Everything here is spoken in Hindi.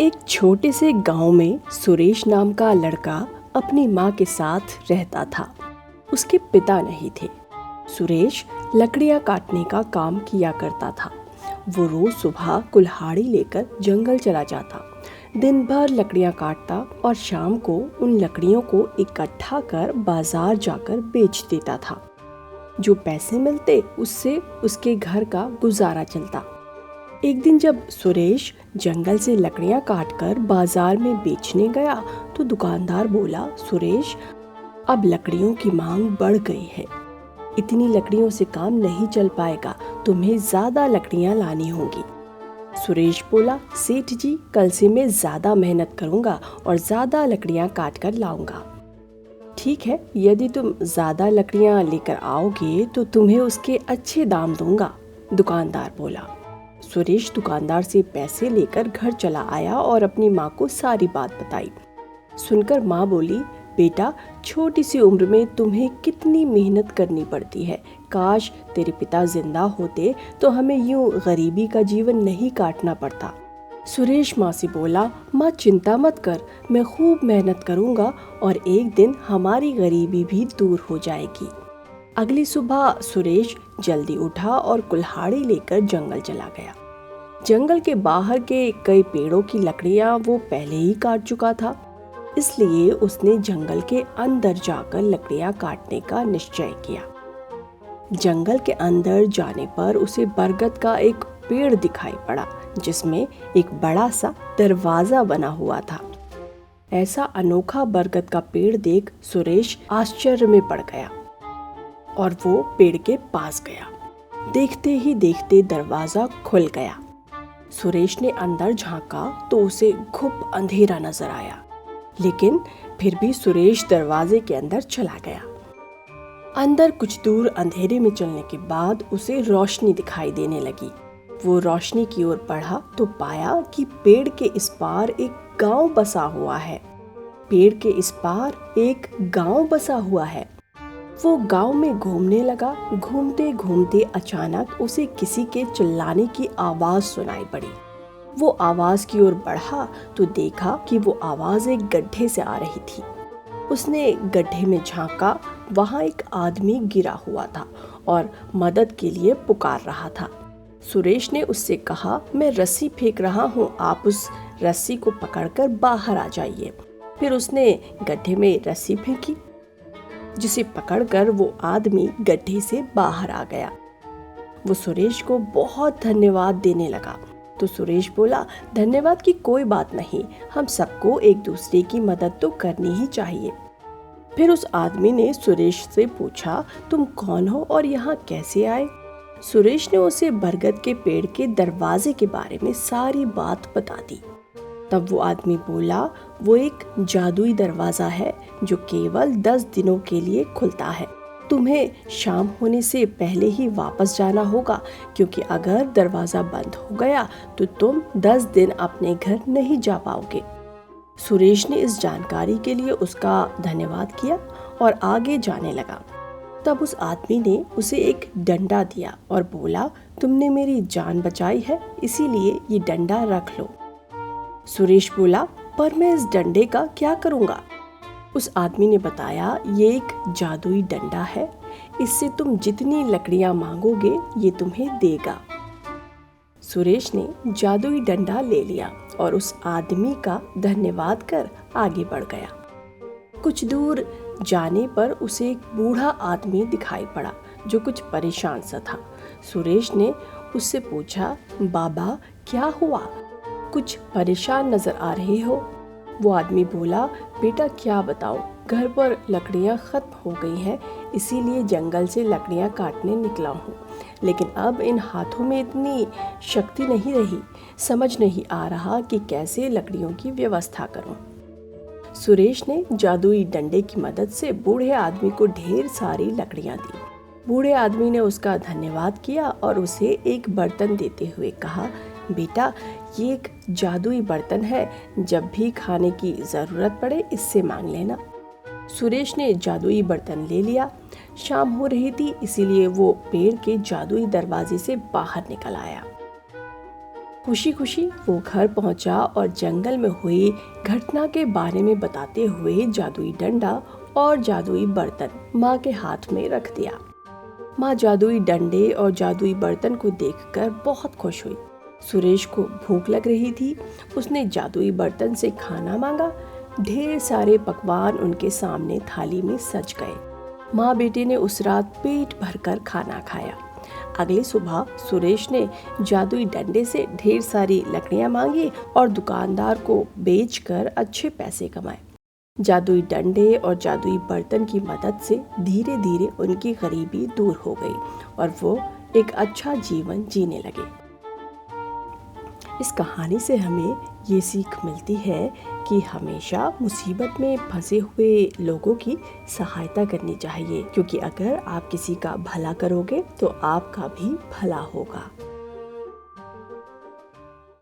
एक छोटे से गांव में सुरेश नाम का लड़का अपनी माँ के साथ रहता था। उसके पिता नहीं थे। सुरेश लकड़ियाँ काटने का काम किया करता था। वो रोज सुबह कुल्हाड़ी लेकर जंगल चला जाता, दिन भर लकड़ियाँ काटता और शाम को उन लकड़ियों को इकट्ठा कर बाजार जाकर बेच देता था। जो पैसे मिलते उससे उसके घर का गुजारा चलता। एक दिन जब सुरेश जंगल से लकड़ियां काटकर बाजार में बेचने गया तो दुकानदार बोला, सुरेश, अब लकड़ियों की मांग बढ़ गई है, इतनी लकड़ियों से काम नहीं चल पाएगा, तुम्हें ज्यादा लकड़ियां लानी होंगी। सुरेश बोला, सेठ जी, कल से मैं ज्यादा मेहनत करूंगा और ज्यादा लकड़ियां काट कर लाऊंगा। ठीक है, यदि तुम ज्यादा लकड़ियां लेकर आओगे तो तुम्हें उसके अच्छे दाम दूंगा, दुकानदार बोला। सुरेश दुकानदार से पैसे लेकर घर चला आया और अपनी माँ को सारी बात बताई। सुनकर माँ बोली, बेटा, छोटी सी उम्र में तुम्हें कितनी मेहनत करनी पड़ती है। काश तेरे पिता जिंदा होते तो हमें यूं गरीबी का जीवन नहीं काटना पड़ता। सुरेश माँ से बोला, माँ चिंता मत कर, मैं खूब मेहनत करूँगा और एक दिन हमारी गरीबी भी दूर हो जाएगी। अगली सुबह सुरेश जल्दी उठा और कुल्हाड़ी लेकर जंगल चला गया। जंगल के बाहर के कई पेड़ों की लकड़ियां वो पहले ही काट चुका था, इसलिए उसने जंगल के अंदर जाकर लकड़ियां काटने का निश्चय किया। जंगल के अंदर जाने पर उसे बरगद का एक पेड़ दिखाई पड़ा जिसमें एक बड़ा सा दरवाजा बना हुआ था। ऐसा अनोखा बरगद का पेड़ देख सुरेश आश्चर्य में पड़ गया और वो पेड़ के पास गया। देखते ही देखते दरवाजा खुल गया। सुरेश ने अंदर झांका तो उसे घुप अंधेरा नजर आया, लेकिन फिर भी सुरेश दरवाजे के अंदर चला गया। अंदर कुछ दूर अंधेरे में चलने के बाद उसे रोशनी दिखाई देने लगी। वो रोशनी की ओर बढ़ा तो पाया कि पेड़ के इस पार एक गांव बसा हुआ है। पेड़ के इस पार एक गांव बसा हुआ है। वो गांव में घूमने लगा। घूमते घूमते अचानक उसे किसी के चिल्लाने की आवाज सुनाई पड़ी। वो आवाज की ओर बढ़ा तो देखा कि वो आवाज एक गड्ढे से आ रही थी। उसने गड्ढे में झांका, वहां एक आदमी गिरा हुआ था और मदद के लिए पुकार रहा था। सुरेश ने उससे कहा, मैं रस्सी फेंक रहा हूँ, आप उस रस्सी को पकड़कर बाहर आ जाइए। फिर उसने गड्ढे में रस्सी फेंकी, जिसे पकड़कर वो आदमी गड्ढे से बाहर आ गया। वो सुरेश को बहुत धन्यवाद देने लगा तो सुरेश बोला, धन्यवाद की कोई बात नहीं, हम सबको एक दूसरे की मदद तो करनी ही चाहिए। फिर उस आदमी ने सुरेश से पूछा, तुम कौन हो और यहाँ कैसे आए? सुरेश ने उसे बरगद के पेड़ के दरवाजे के बारे में सारी बात बता दी। तब वो आदमी बोला, वो एक जादुई दरवाजा है जो केवल 10 दिनों के लिए खुलता है। तुम्हें शाम होने से पहले ही वापस जाना होगा, क्योंकि अगर दरवाजा बंद हो गया तो तुम 10 दिन अपने घर नहीं जा पाओगे। सुरेश ने इस जानकारी के लिए उसका धन्यवाद किया और आगे जाने लगा। तब उस आदमी ने उसे एक डंडा दिया और बोला, तुमने मेरी जान बचाई है, इसीलिए ये डंडा रख लो। सुरेश बोला, पर मैं इस डंडे का क्या करूंगा? उस आदमी ने बताया, ये एक जादुई डंडा है, इससे तुम जितनी लकड़ियां मांगोगे ये तुम्हें देगा। सुरेश ने जादुई डंडा ले लिया और उस आदमी का धन्यवाद कर आगे बढ़ गया। कुछ दूर जाने पर उसे एक बूढ़ा आदमी दिखाई पड़ा जो कुछ परेशान सा था। सुरेश ने उससे पूछा, बाबा, क्या हुआ? कुछ परेशान नजर आ रहे हो? वो आदमी बोला, बेटा क्या बताऊं, घर पर लकड़ियां खत्म हो गई हैं, इसीलिए जंगल से लकड़ियां काटने निकला हूँ, लेकिन अब इन हाथों में इतनी शक्ति नहीं रही, समझ नहीं आ रहा कि कैसे लकड़ियों की व्यवस्था करूं। सुरेश ने जादुई डंडे की मदद से बूढ़े आदमी को ढेर सारी लकड़ियां दी। बूढ़े आदमी ने उसका धन्यवाद किया और उसे एक बर्तन देते हुए कहा, बेटा, ये एक जादुई बर्तन है, जब भी खाने की जरूरत पड़े इससे मांग लेना। सुरेश ने जादुई बर्तन ले लिया। शाम हो रही थी, इसीलिए वो पेड़ के जादुई दरवाजे से बाहर निकल आया। खुशी खुशी वो घर पहुंचा और जंगल में हुई घटना के बारे में बताते हुए जादुई डंडा और जादुई बर्तन माँ के हाथ में रख दिया। माँ जादुई डंडे और जादुई बर्तन को देखकर बहुत खुश हुई। सुरेश को भूख लग रही थी। उसने जादुई बर्तन से खाना मांगा। ढेर सारे पकवान उनके सामने थाली में सज गए। माँ बेटे ने उस रात पेट भरकर खाना खाया। अगली सुबह सुरेश ने जादुई डंडे से ढेर सारी लकड़ियां मांगी और दुकानदार को बेचकर अच्छे पैसे कमाए। जादुई डंडे और जादुई बर्तन की मदद से धीरे धीरे उनकी गरीबी दूर हो गई और वो एक अच्छा जीवन जीने लगे। इस कहानी से हमें ये सीख मिलती है कि हमेशा मुसीबत में फंसे हुए लोगों की सहायता करनी चाहिए, क्योंकि अगर आप किसी का भला करोगे तो आपका भी भला होगा।